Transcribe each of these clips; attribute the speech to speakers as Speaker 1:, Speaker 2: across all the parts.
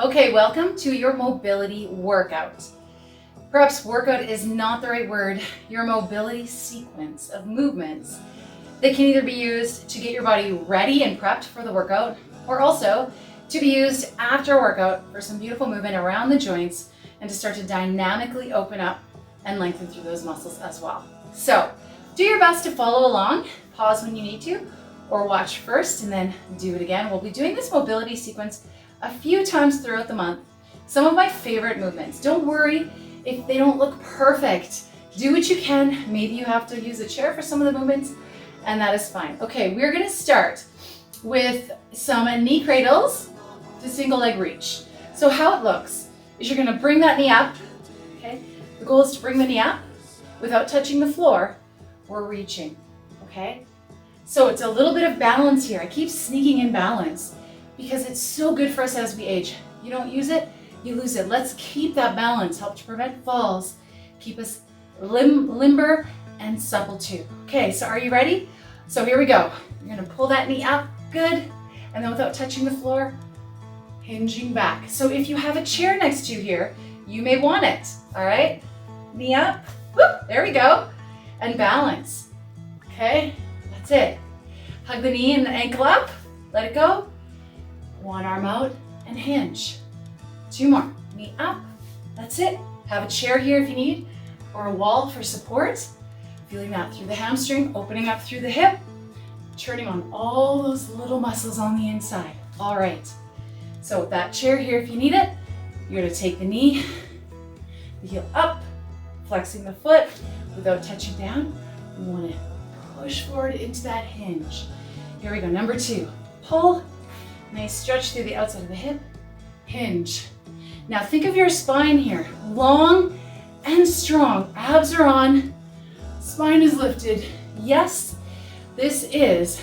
Speaker 1: Okay, welcome to your mobility workout. Perhaps workout is not the right word. Your mobility sequence of movements that can either be used to get your body ready and prepped for the workout, or also to be used after a workout for some beautiful movement around the joints and to start to dynamically open up and lengthen through those muscles as well. So do your best to follow along, pause when you need to, or watch first and then do it again. We'll be doing this mobility sequence a few times throughout the month. Some of my favorite movements. Don't worry if they don't look perfect. Do what you can. Maybe you have to use a chair for some of the movements, and that is fine. Okay, we're gonna start with some knee cradles to single leg reach. So how it looks is you're gonna bring that knee up, okay? The goal is to bring the knee up without touching the floor. We're reaching, okay? So it's a little bit of balance here. I keep sneaking in balance because it's so good for us as we age. You don't use it, you lose it. Let's keep that balance, help to prevent falls, keep us limber and supple too. Okay, so are you ready? So here we go. You're gonna pull that knee up, good. And then without touching the floor, hinging back. So if you have a chair next to you here, you may want it, all right? Knee up, whoop, there we go. And balance, okay? That's it. Hug the knee and the ankle up, let it go. One arm out and hinge. Two more, knee up, that's it. Have a chair here if you need, or a wall for support. Feeling that through the hamstring, opening up through the hip, turning on all those little muscles on the inside. All right, so that chair here if you need it, you're gonna take the knee, the heel up, flexing the foot without touching down. You wanna push forward into that hinge. Here we go, number two, pull. Nice stretch through the outside of the hip, hinge. Now think of your spine here, long and strong. Abs are on, spine is lifted. Yes, this is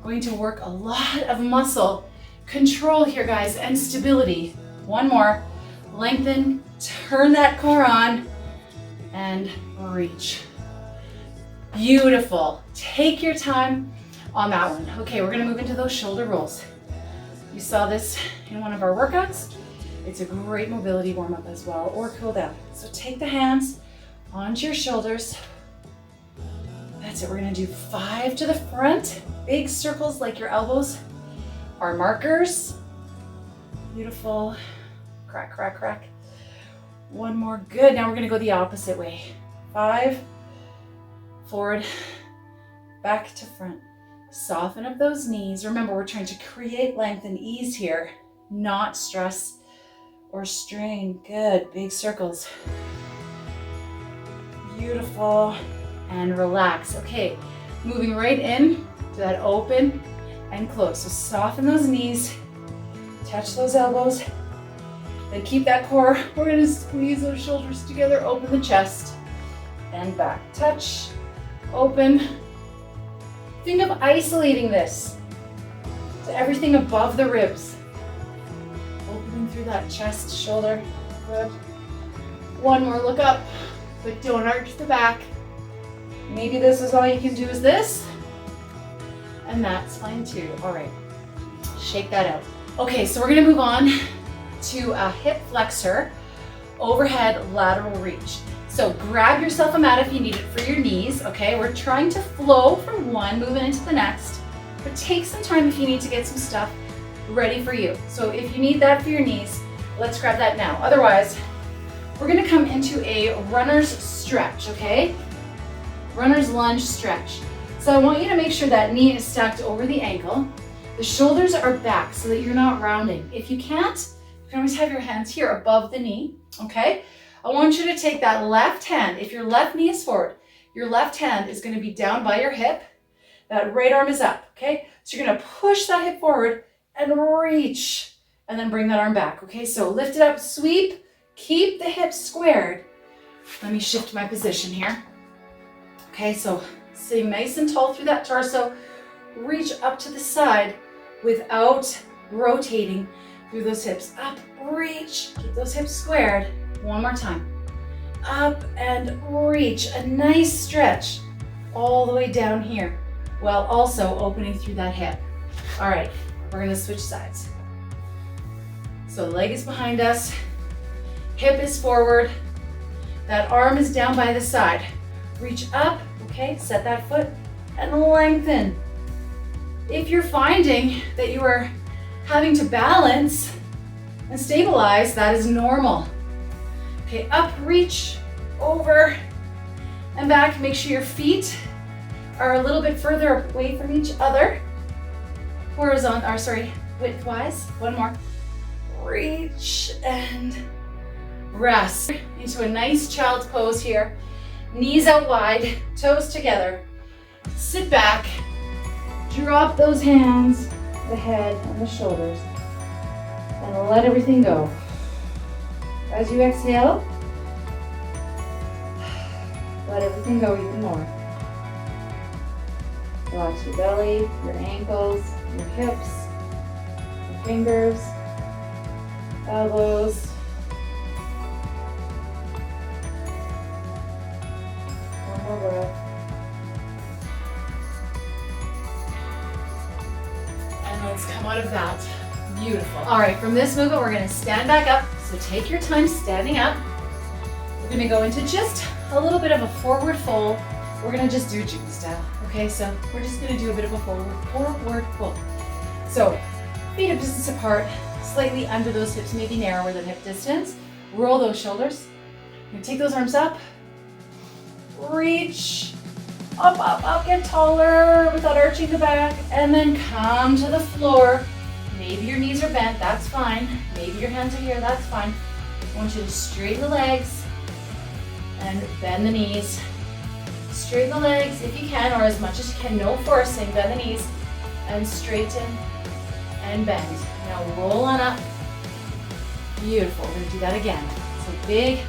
Speaker 1: going to work a lot of muscle control here, guys, and stability. One more, lengthen, turn that core on, and reach. Beautiful. Take your time on that one. Okay, we're gonna move into those shoulder rolls. You saw this in one of our workouts. It's a great mobility warm-up as well, or cool down. So take the hands onto your shoulders. That's it, we're gonna do 5 to the front. Big circles like your elbows are markers. Beautiful, crack, crack, crack. One more, good. Now we're gonna go the opposite way. 5, forward, back to front. Soften up those knees. Remember, we're trying to create length and ease here, not stress or strain. Good, big circles. Beautiful, and relax. Okay, moving right in to that open and close. So soften those knees, touch those elbows, then keep that core. We're gonna squeeze those shoulders together, open the chest, and back. Touch, open. Think of isolating this to everything above the ribs. Opening through that chest, shoulder, good. One more, look up, but don't arch the back. Maybe this is all you can do is this, and that's fine too. All right, shake that out. Okay, so we're gonna move on to a hip flexor, overhead lateral reach. So grab yourself a mat if you need it for your knees, okay? We're trying to flow from one movement into the next, but take some time if you need to get some stuff ready for you. So if you need that for your knees, let's grab that now. Otherwise, we're gonna come into a runner's stretch, okay? Runner's lunge stretch. So I want you to make sure that knee is stacked over the ankle. The shoulders are back so that you're not rounding. If you can't, you can always have your hands here above the knee, okay? I want you to take that left hand. If your left knee is forward, your left hand is going to be down by your hip. That right arm is up, okay? So you're going to push that hip forward and reach, and then bring that arm back, okay? So lift it up, sweep, keep the hips squared. Let me shift my position here. Okay, so sitting nice and tall through that torso, reach up to the side without rotating through those hips. Up, reach, keep those hips squared. One more time. Up and reach. A nice stretch all the way down here, while also opening through that hip. All right, we're gonna switch sides. So the leg is behind us, hip is forward, that arm is down by the side. Reach up, okay, set that foot and lengthen. If you're finding that you are having to balance and stabilize, that is normal. Okay, up, reach, over, and back. Make sure your feet are a little bit further away from each other. Widthwise. One more. Reach and rest. Into a nice child's pose here. Knees out wide, toes together. Sit back. Drop those hands, the head and the shoulders, and let everything go. As you exhale, let everything go even more. Relax your belly, your ankles, your hips, your fingers, elbows. One more breath. And let's come out of that. Beautiful. All right, from this movement, we're gonna stand back up. So take your time standing up. We're gonna go into just a little bit of a forward fold. We're gonna just do Judy style. Okay, so we're just gonna do a bit of a forward fold. So feet hip distance apart, slightly under those hips, maybe narrower than hip distance. Roll those shoulders. You're gonna take those arms up. Reach, up, up, up, get taller without arching the back, and then come to the floor. Maybe your knees are bent, that's fine. Maybe your hands are here, that's fine. I want you to straighten the legs and bend the knees. Straighten the legs if you can, or as much as you can, no forcing. Bend the knees and straighten and bend. Now roll on up. Beautiful, we're gonna do that again. So big,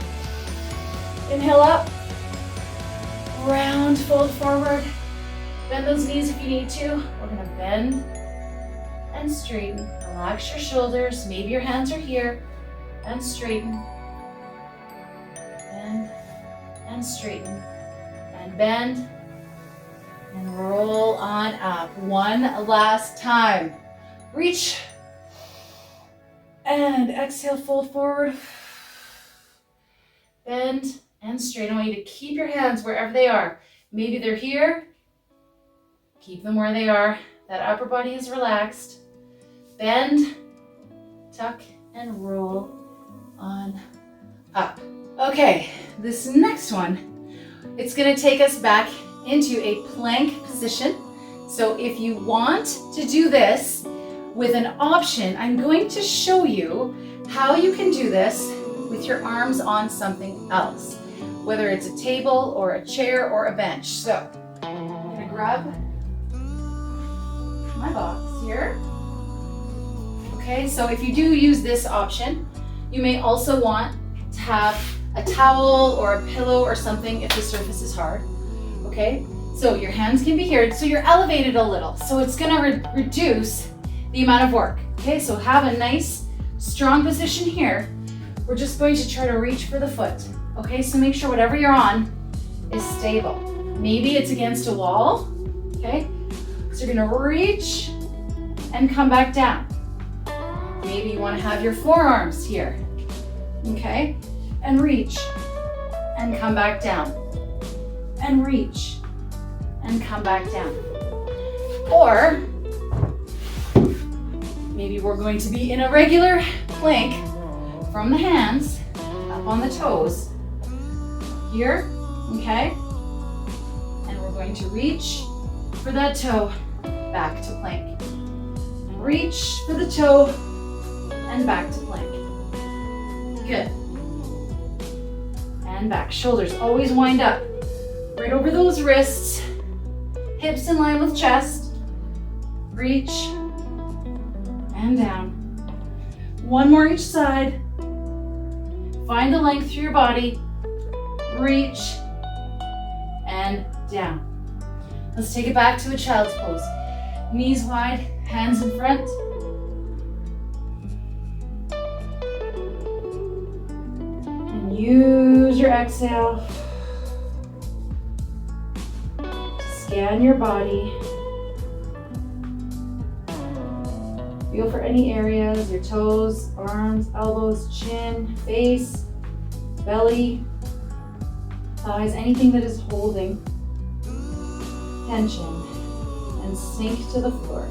Speaker 1: inhale up, round, fold forward. Bend those knees if you need to. We're gonna bend and straighten. Relax your shoulders. Maybe your hands are here. And straighten. Bend and straighten. And bend. And roll on up. One last time. Reach. And exhale, fold forward. Bend and straighten. I want you to keep your hands wherever they are. Maybe they're here. Keep them where they are. That upper body is relaxed. Bend, tuck, and roll on up. Okay, this next one, it's gonna take us back into a plank position. So if you want to do this with an option, I'm going to show you how you can do this with your arms on something else, whether it's a table or a chair or a bench. So I'm gonna grab my box here. Okay, so if you do use this option, you may also want to have a towel or a pillow or something if the surface is hard. Okay, so your hands can be here, so you're elevated a little, so it's gonna reduce the amount of work. Okay, so have a nice, strong position here. We're just going to try to reach for the foot. Okay, so make sure whatever you're on is stable. Maybe it's against a wall. Okay, so you're gonna reach and come back down. Maybe you want to have your forearms here, okay? And reach and come back down. And reach and come back down. Or maybe we're going to be in a regular plank from the hands up on the toes here, okay? And we're going to reach for that toe back to plank. Reach for the toe and back to plank. Good. And back. Shoulders always wind up. Right over those wrists. Hips in line with chest. Reach and down. One more each side. Find the length through your body. Reach and down. Let's take it back to a child's pose. Knees wide, hands in front. And use your exhale to scan your body. Feel for any areas, your toes, arms, elbows, chin, face, belly, thighs, anything that is holding tension, and sink to the floor.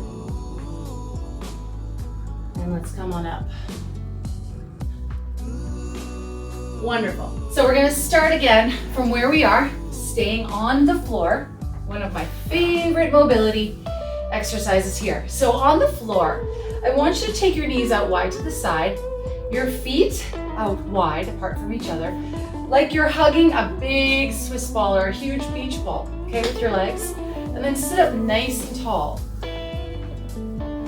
Speaker 1: And let's come on up. Wonderful. So we're going to start again from where we are, staying on the floor. One of my favorite mobility exercises here. So on the floor, I want you to take your knees out wide to the side, your feet out wide apart from each other, like you're hugging a big Swiss ball or a huge beach ball, okay, with your legs. And then sit up nice and tall.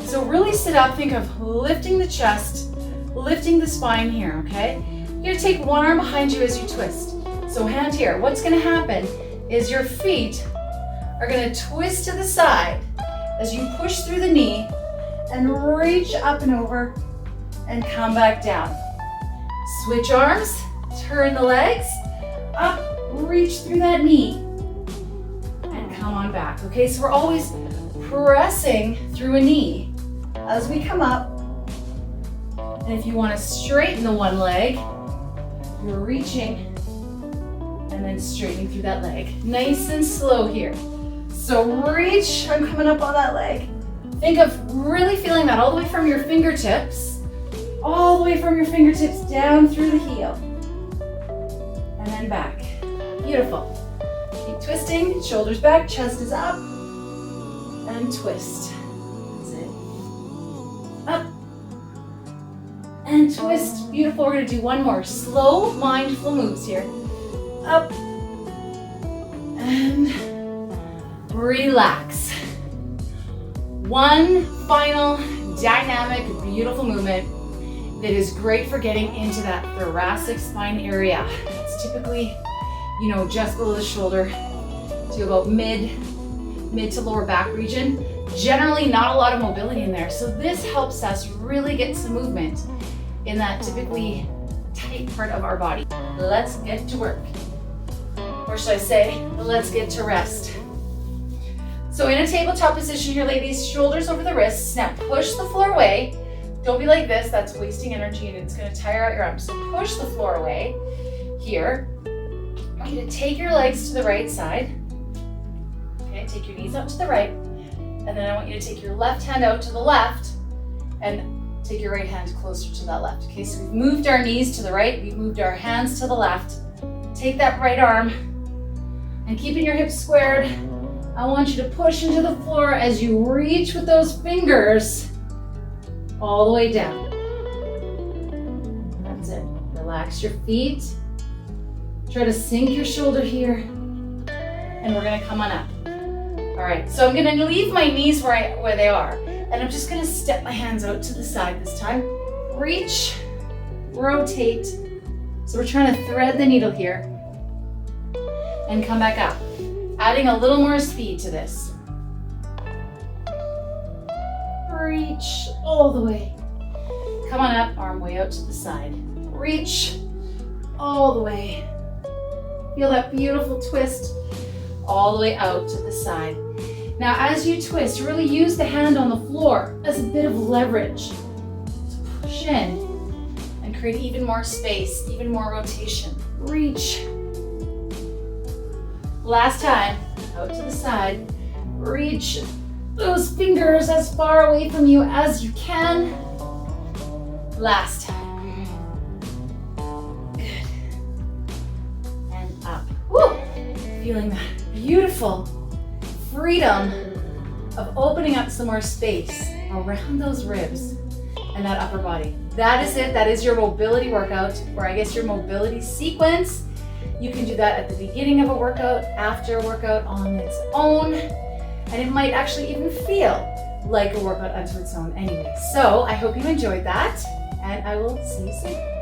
Speaker 1: So really sit up, think of lifting the chest, lifting the spine here, okay? You're gonna take one arm behind you as you twist. So hand here. What's gonna happen is your feet are gonna twist to the side as you push through the knee and reach up and over and come back down. Switch arms, turn the legs, up, reach through that knee, and come on back. Okay, so we're always pressing through a knee as we come up. And if you want to straighten the one leg, you're reaching and then straightening through that leg. Nice and slow here. So reach, I'm coming up on that leg. Think of really feeling that all the way from your fingertips, all the way from your fingertips down through the heel. And then back. Beautiful. Keep twisting, shoulders back, chest is up, and twist. That's it. Up, and twist. Beautiful. We're gonna do one more. Slow, mindful moves here. Up, and relax. One final dynamic, beautiful movement that is great for getting into that thoracic spine area. It's typically, you know, just below the shoulder to about mid to lower back region. Generally not a lot of mobility in there. So this helps us really get some movement in that typically tight part of our body. Let's get to work. Or should I say, let's get to rest. So in a tabletop position here, ladies, shoulders over the wrists. Now push the floor away. Don't be like this, that's wasting energy and it's gonna tire out your arms. So push the floor away here. I want you to take your legs to the right side. Okay, take your knees out to the right. And then I want you to take your left hand out to the left and take your right hand closer to that left. Okay, so we've moved our knees to the right, we've moved our hands to the left. Take that right arm and keeping your hips squared, I want you to push into the floor as you reach with those fingers all the way down. That's it. Relax your feet. Try to sink your shoulder here. And we're gonna come on up. All right, so I'm gonna leave my knees where they are. And I'm just gonna step my hands out to the side this time. Reach, rotate. So we're trying to thread the needle here. And come back up. Adding a little more speed to this. Reach all the way. Come on up, arm way out to the side. Reach all the way. Feel that beautiful twist all the way out to the side. Now as you twist, really use the hand on the floor as a bit of leverage to push in and create even more space, even more rotation. Reach. Last time, out to the side, reach those fingers as far away from you as you can. Last time. Good. And up. Woo! Feeling that beautiful freedom of opening up some more space around those ribs and that upper body. That is it. That is your mobility workout, or I guess your mobility sequence. You can do that at the beginning of a workout, after a workout on its own, and it might actually even feel like a workout unto its own anyway. So I hope you enjoyed that, and I will see you soon.